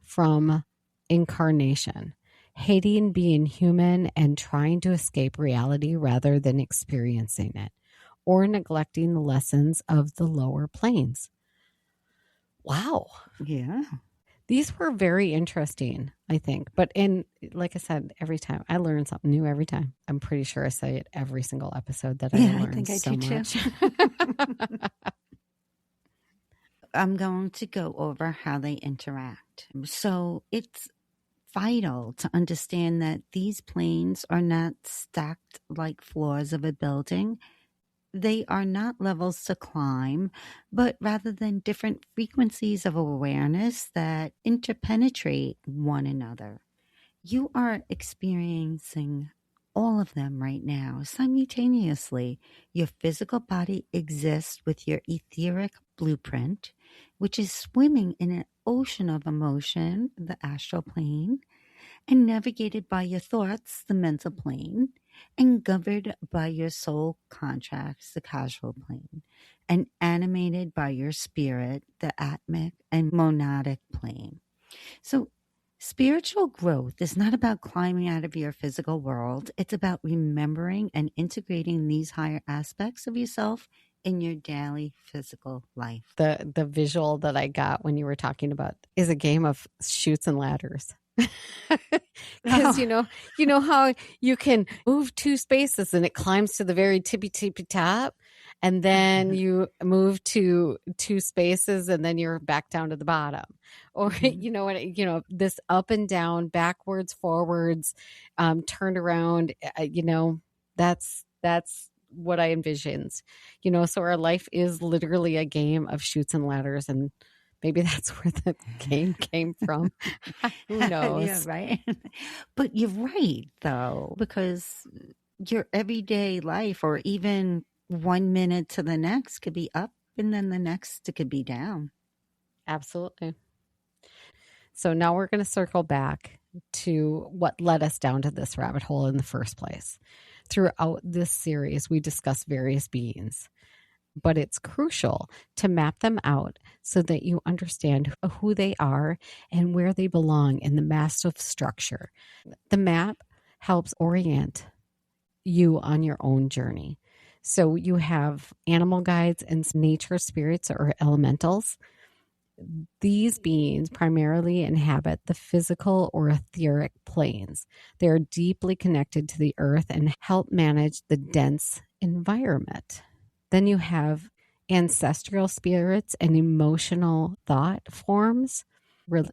Speaker 1: from incarnation, hating being human and trying to escape reality rather than experiencing it, or neglecting the lessons of the lower planes. Wow.
Speaker 2: Yeah.
Speaker 1: These were very interesting, I think. But like I said, every time I learn something new every time. I'm pretty sure I say it every single episode that I learn. I think I do too.
Speaker 2: I'm going to go over how they interact. So it's vital to understand that these planes are not stacked like floors of a building. They are not levels to climb, but rather than different frequencies of awareness that interpenetrate one another. You are experiencing all of them right now simultaneously. Your physical body exists with your etheric blueprint, which is swimming in an ocean of emotion, the astral plane, and navigated by your thoughts, the mental plane, and governed by your soul contracts, the causal plane, and animated by your spirit, the Atmic and Monadic plane. So, spiritual growth is not about climbing out of your physical world. It's about remembering and integrating these higher aspects of yourself in your daily physical life.
Speaker 1: The visual that I got when you were talking about is a game of chutes and ladders. Because you know how you can move 2 spaces and it climbs to the very tippy top, and then you move to 2 spaces and then you're back down to the bottom, or this up and down, backwards, forwards, turned around. That's what I envisioned. So our life is literally a game of chutes and ladders, and maybe that's where the game came from. Who knows?
Speaker 2: Yeah, right. But you're right, though, because your everyday life, or even 1 minute to the next, could be up, and then the next it could be down.
Speaker 1: Absolutely. So now we're going to circle back to what led us down to this rabbit hole in the first place. Throughout this series, we discuss various beings, but it's crucial to map them out so that you understand who they are and where they belong in the massive structure. The map helps orient you on your own journey. So you have animal guides and nature spirits or elementals. These beings primarily inhabit the physical or etheric planes. They are deeply connected to the earth and help manage the dense environment. Then you have ancestral spirits and emotional thought forms.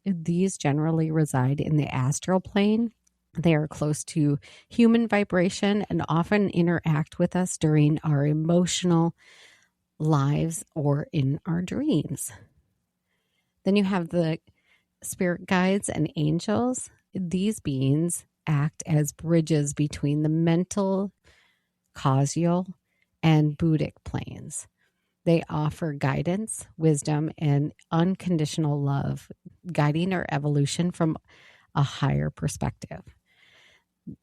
Speaker 1: These generally reside in the astral plane. They are close to human vibration and often interact with us during our emotional lives or in our dreams. Then you have the spirit guides and angels. These beings act as bridges between the mental, causal, and Buddhic planes. They offer guidance, wisdom, and unconditional love, guiding our evolution from a higher perspective.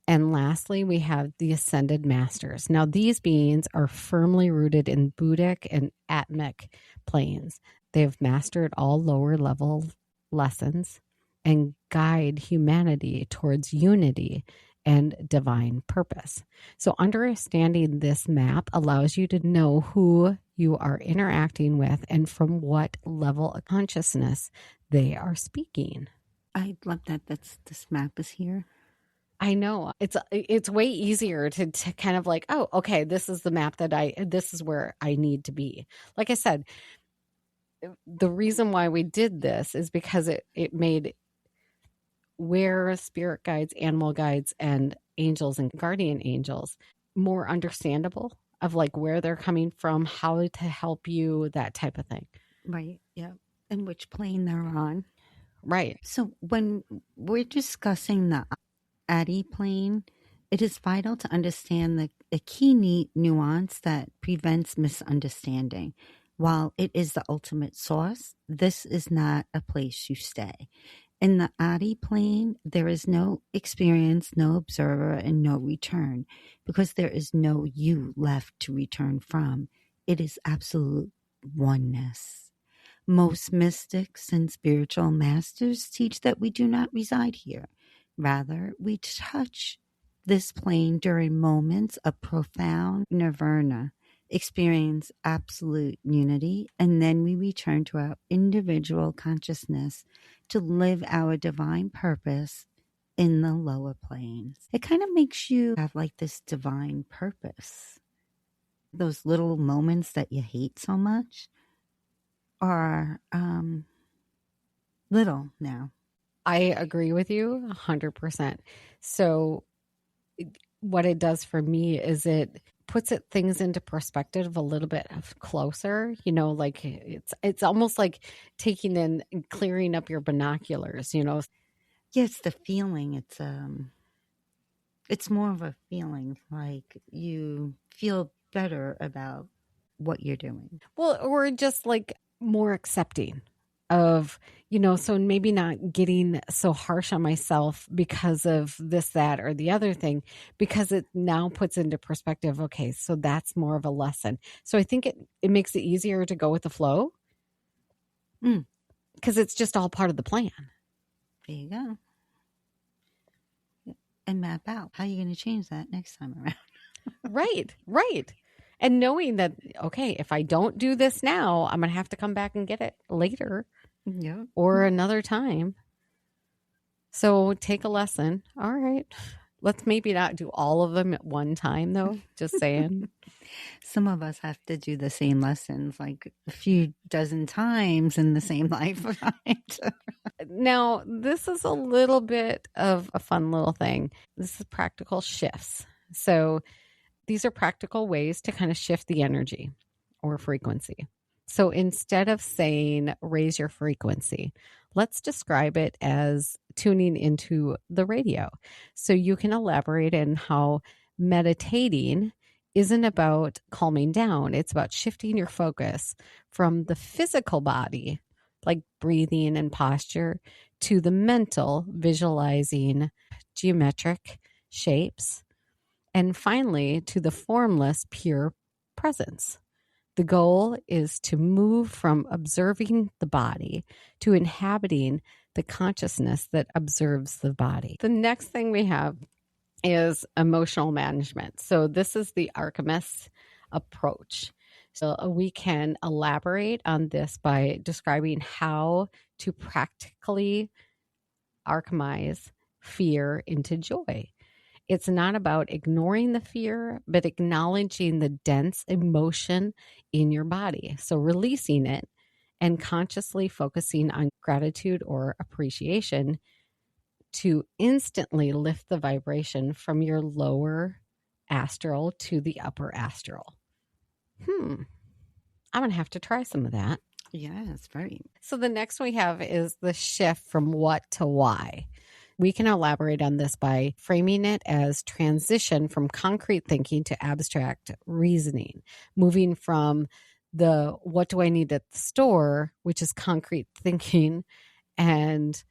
Speaker 1: And lastly, we have the ascended masters. Now, these beings are firmly rooted in Buddhic and Atmic planes. They have mastered all lower level lessons and guide humanity towards unity and divine purpose. So understanding this map allows you to know who you are interacting with and from what level of consciousness they are speaking.
Speaker 2: I love that this map is here.
Speaker 1: I know. It's way easier to kind of like, oh, okay, this is the map this is where I need to be. Like I said, the reason why we did this is because it made where spirit guides, animal guides, and angels and guardian angels more understandable of like where they're coming from, how to help you, that type of thing.
Speaker 2: Right. Yeah. And which plane they're on.
Speaker 1: Right.
Speaker 2: So when we're discussing the Addy plane, it is vital to understand a key nuance that prevents misunderstanding. While it is the ultimate source, this is not a place you stay. In the Addy plane, there is no experience, no observer, and no return, because there is no you left to return from. It is absolute oneness. Most mystics and spiritual masters teach that we do not reside here. Rather, we touch this plane during moments of profound nirvana, experience absolute unity, and then we return to our individual consciousness to live our divine purpose in the lower planes. It kind of makes you have like this divine purpose. Those little moments that you hate so much are little now.
Speaker 1: I agree with you 100%. So what it does for me is it puts things into perspective a little bit closer, like it's almost like taking in and clearing up your binoculars,
Speaker 2: Yeah, it's the feeling. It's It's more of a feeling, like you feel better about what you're doing.
Speaker 1: Well, or just like more accepting of, so maybe not getting so harsh on myself because of this, that, or the other thing, because it now puts into perspective, okay, so that's more of a lesson. So I think it makes it easier to go with the flow because it's just all part of the plan.
Speaker 2: There you go. And map out how you're going to change that next time around.
Speaker 1: Right. And knowing that, okay, if I don't do this now, I'm going to have to come back and get it later or another time. So take a lesson. All right. Let's maybe not do all of them at one time, though. Just saying.
Speaker 2: Some of us have to do the same lessons like a few dozen times in the same lifetime.
Speaker 1: Now, this is a little bit of a fun little thing. This is practical shifts. So these are practical ways to kind of shift the energy or frequency. So instead of saying raise your frequency, let's describe it as tuning into the radio. So you can elaborate in how meditating isn't about calming down. It's about shifting your focus from the physical body, like breathing and posture, to the mental, visualizing geometric shapes, and finally to the formless, pure presence. The goal is to move from observing the body to inhabiting the consciousness that observes the body. The next thing we have is emotional management. So this is the alchemist approach. So we can elaborate on this by describing how to practically alchemize fear into joy. It's not about ignoring the fear, but acknowledging the dense emotion in your body. So releasing it and consciously focusing on gratitude or appreciation to instantly lift the vibration from your lower astral to the upper astral. I'm going to have to try some of that.
Speaker 2: Yes, very.
Speaker 1: So the next we have is the shift from what to why. We can elaborate on this by framing it as transition from concrete thinking to abstract reasoning, moving from the what do I need at the store, which is concrete thinking and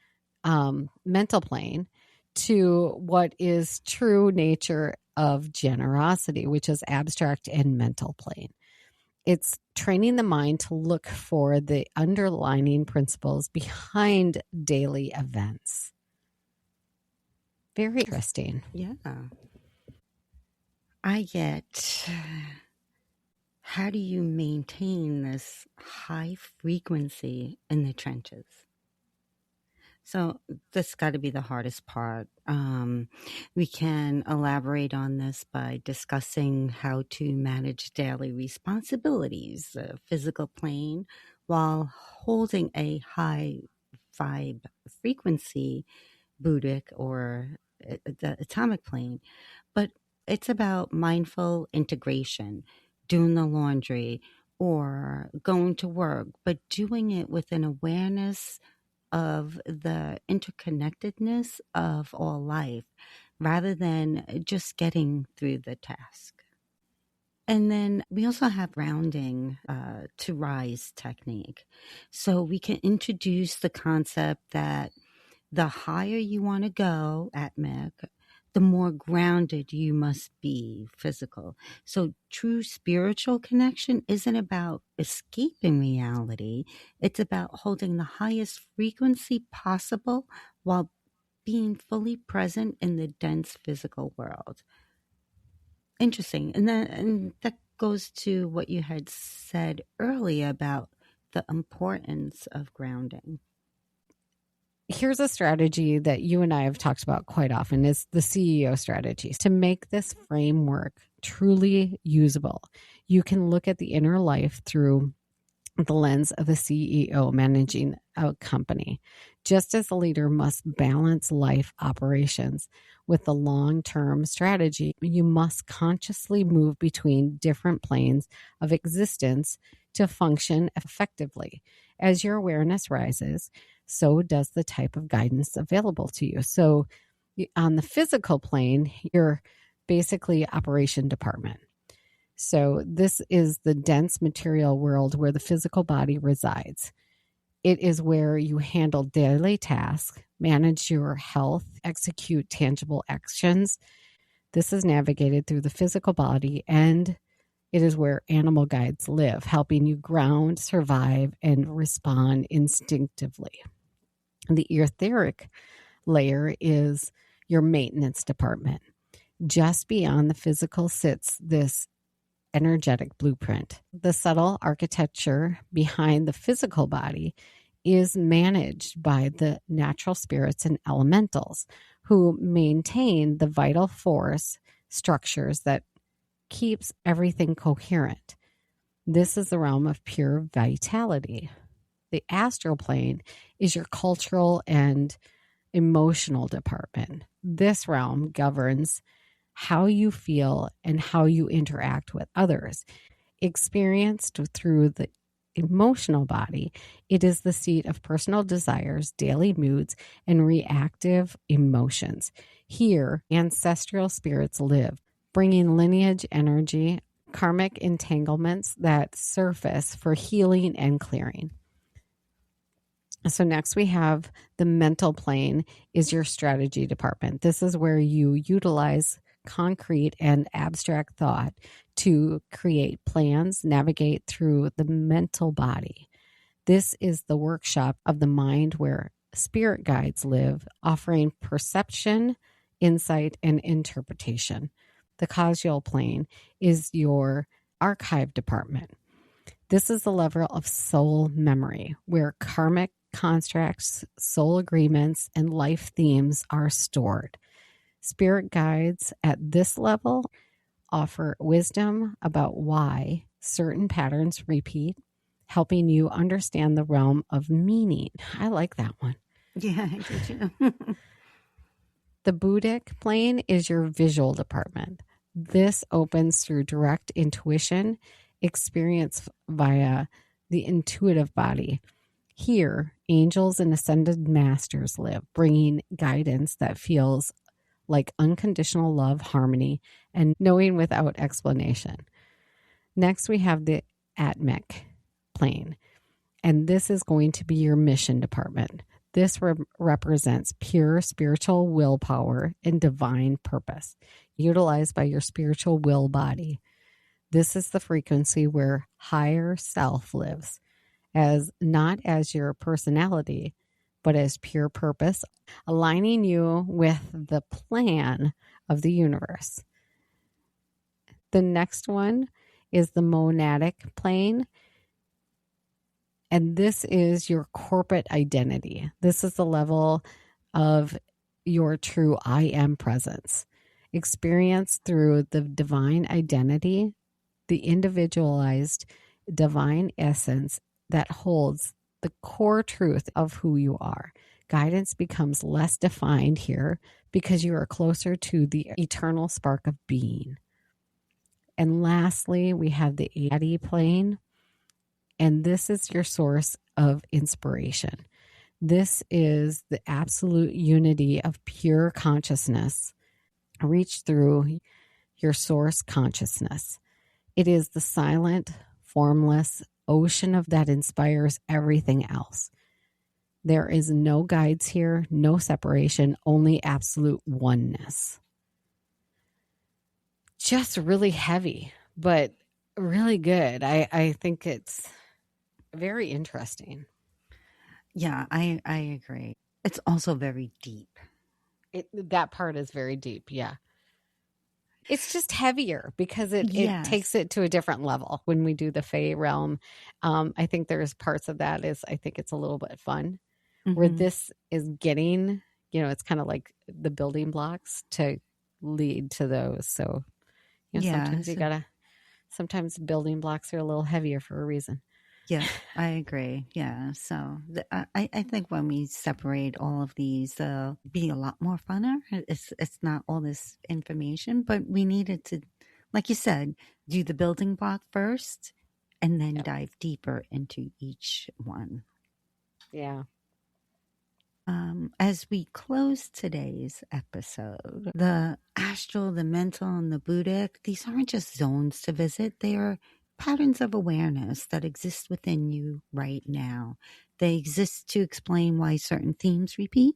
Speaker 1: mental plane, to what is true nature of generosity, which is abstract and mental plane. It's training the mind to look for the underlying principles behind daily events. Very interesting.
Speaker 2: Yeah. I get, how do you maintain this high frequency in the trenches? So this got to be the hardest part. We can elaborate on this by discussing how to manage daily responsibilities, physical plane, while holding a high vibe frequency, Buddhic or the atomic plane. But it's about mindful integration, doing the laundry or going to work, but doing it with an awareness of the interconnectedness of all life rather than just getting through the task. And then we also have grounding to rise technique. So we can introduce the concept that the higher you want to go, Atmic, the more grounded you must be physical. So true spiritual connection isn't about escaping reality. It's about holding the highest frequency possible while being fully present in the dense physical world. Interesting. And that goes to what you had said earlier about the importance of grounding.
Speaker 1: Here's a strategy that you and I have talked about quite often is the CEO strategy. To make this framework truly usable, you can look at the inner life through the lens of a CEO managing a company. Just as a leader must balance life operations with the long-term strategy, you must consciously move between different planes of existence to function effectively. As your awareness rises, so does the type of guidance available to you. So On the physical plane, you're basically operation department. So this is the dense material world where the physical body resides. It is where you handle daily tasks, manage your health, execute tangible actions. This is navigated through the physical body, and it is where animal guides live, helping you ground, survive, and respond instinctively. The etheric layer is your maintenance department. Just beyond the physical sits this energetic blueprint. The subtle architecture behind the physical body is managed by the natural spirits and elementals who maintain the vital force structures that keeps everything coherent. This is the realm of pure vitality. The astral plane is your cultural and emotional department. This realm governs how you feel and how you interact with others. Experienced through the emotional body, it is the seat of personal desires, daily moods, and reactive emotions. Here, ancestral spirits live, bringing lineage energy, karmic entanglements that surface for healing and clearing. So next we have the mental plane is your strategy department. This is where you utilize concrete and abstract thought to create plans, navigate through the mental body. This is the workshop of the mind where spirit guides live, offering perception, insight, and interpretation. The causal plane is your archive department. This is the level of soul memory where karmic constructs, soul agreements, and life themes are stored. Spirit guides at this level offer wisdom about why certain patterns repeat, helping you understand the realm of meaning. I like that one.
Speaker 2: Yeah, I did you.
Speaker 1: The Buddhic plane is your visual department. This opens through direct intuition, experience via the intuitive body. Here, angels and ascended masters live, bringing guidance that feels like unconditional love, harmony, and knowing without explanation. Next, we have the Atmic plane, and this is going to be your mission department. This represents pure spiritual willpower and divine purpose, utilized by your spiritual will body. This is the frequency where higher self lives, as not as your personality, but as pure purpose, aligning you with the plan of the universe. The next one is the Monadic plane, and this is your corporate identity. This is the level of your true I am presence, experienced through the divine identity, the individualized divine essence that holds the core truth of who you are. Guidance becomes less defined here because you are closer to the eternal spark of being. And lastly, we have the Adi plane, and this is your source of inspiration. This is the absolute unity of pure consciousness. Reach through your source consciousness. It is the silent, formless ocean of that inspires everything else. There is no guides here, no separation, only absolute oneness. Just really heavy, but really good. I think it's very interesting.
Speaker 2: Yeah, I agree. It's also very deep.
Speaker 1: That part is very deep, yeah. It's just heavier because it takes it to a different level when we do the Fae realm. I think there's parts of that I think it's a little bit fun. Mm-hmm. Where this is getting, it's kind of like the building blocks to lead to those. So, sometimes building blocks are a little heavier for a reason.
Speaker 2: Yeah, I agree. Yeah. So I think when we separate all of these, be a lot more funner. It's not all this information, but we needed to, like you said, do the building block first and then dive deeper into each one.
Speaker 1: Yeah.
Speaker 2: As we close today's episode, the astral, the mental, and the Buddhic, these aren't just zones to visit. They are patterns of awareness that exist within you right now. They exist to explain why certain themes repeat,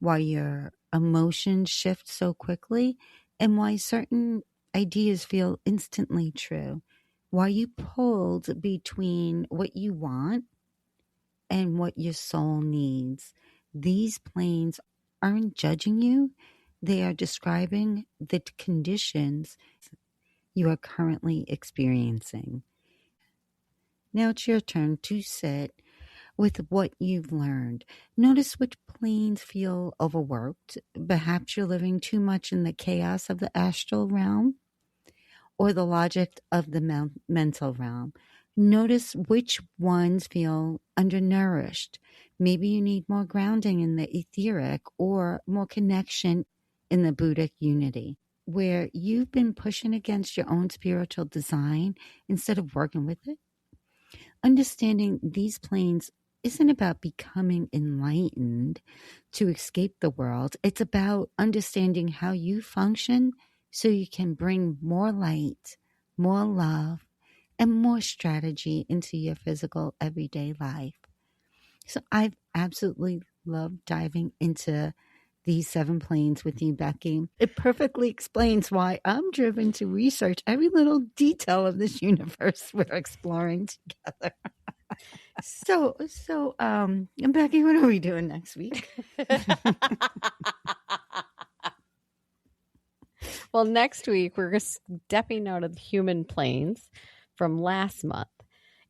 Speaker 2: why your emotions shift so quickly, and why certain ideas feel instantly true. Why you pulled between what you want and what your soul needs. These planes aren't judging you, they are describing the conditions you are currently experiencing. Now it's your turn to sit with what you've learned. Notice which planes feel overworked. Perhaps you're living too much in the chaos of the astral realm or the logic of the mental realm. Notice which ones feel undernourished. Maybe you need more grounding in the etheric or more connection in the Buddhic unity, where you've been pushing against your own spiritual design instead of working with it. Understanding these planes isn't about becoming enlightened to escape the world. It's about understanding how you function so you can bring more light, more love, and more strategy into your physical everyday life. So I've absolutely loved diving into these 7 planes with you, Becky. It perfectly explains why I'm driven to research every little detail of this universe we're exploring together. So, Becky, what are we doing next week?
Speaker 1: Well, next week, we're stepping out of the human planes from last month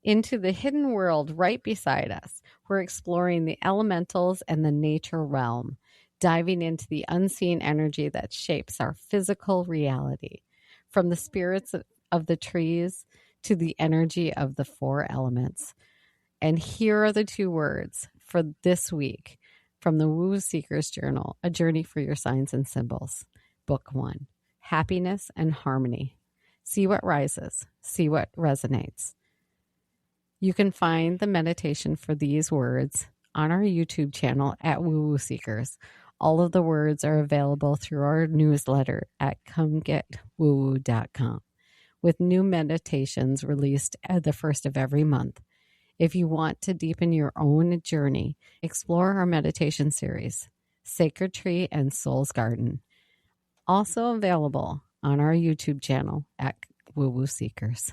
Speaker 1: into the hidden world right beside us. We're exploring the elementals and the nature realm, diving into the unseen energy that shapes our physical reality, from the spirits of the trees to the energy of the 4 elements. And here are the 2 words for this week from the Woo Seeker's Journal, A Journey for Your Signs and Symbols, Book 1. Happiness and harmony. See what rises. See what resonates. You can find the meditation for these words on our YouTube channel at Woo Woo Seekers. All of the words are available through our newsletter at comegetwoowoo.com, with new meditations released at the first of every month. If you want to deepen your own journey, explore our meditation series, Sacred Tree and Soul's Garden. Also available on our YouTube channel at Woo Woo Seekers.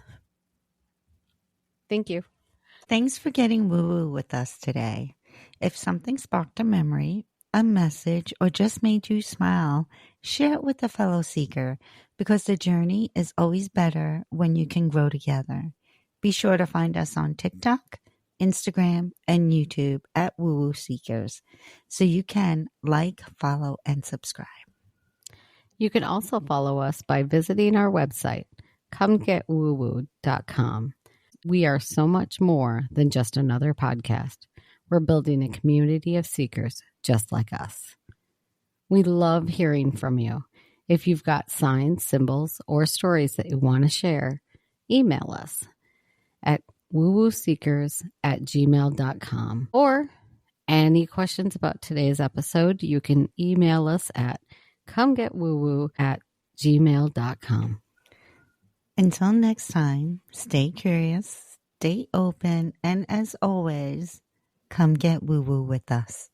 Speaker 1: Thank you.
Speaker 2: Thanks for getting woo-woo with us today. If something sparked a memory, a message, or just made you smile, share it with a fellow seeker, because the journey is always better when you can grow together. Be sure to find us on TikTok, Instagram, and YouTube at Woo Woo Seekers, so you can like, follow, and subscribe.
Speaker 1: You can also follow us by visiting our website, comegetwoowoo.com. We are so much more than just another podcast. We're building a community of seekers just like us. We love hearing from you. If you've got signs, symbols, or stories that you want to share, email us at woowooseekers@gmail.com. Or any questions about today's episode, you can email us at comegetwoowoo@gmail.com.
Speaker 2: Until next time, stay curious, stay open, and as always, come get woo-woo with us.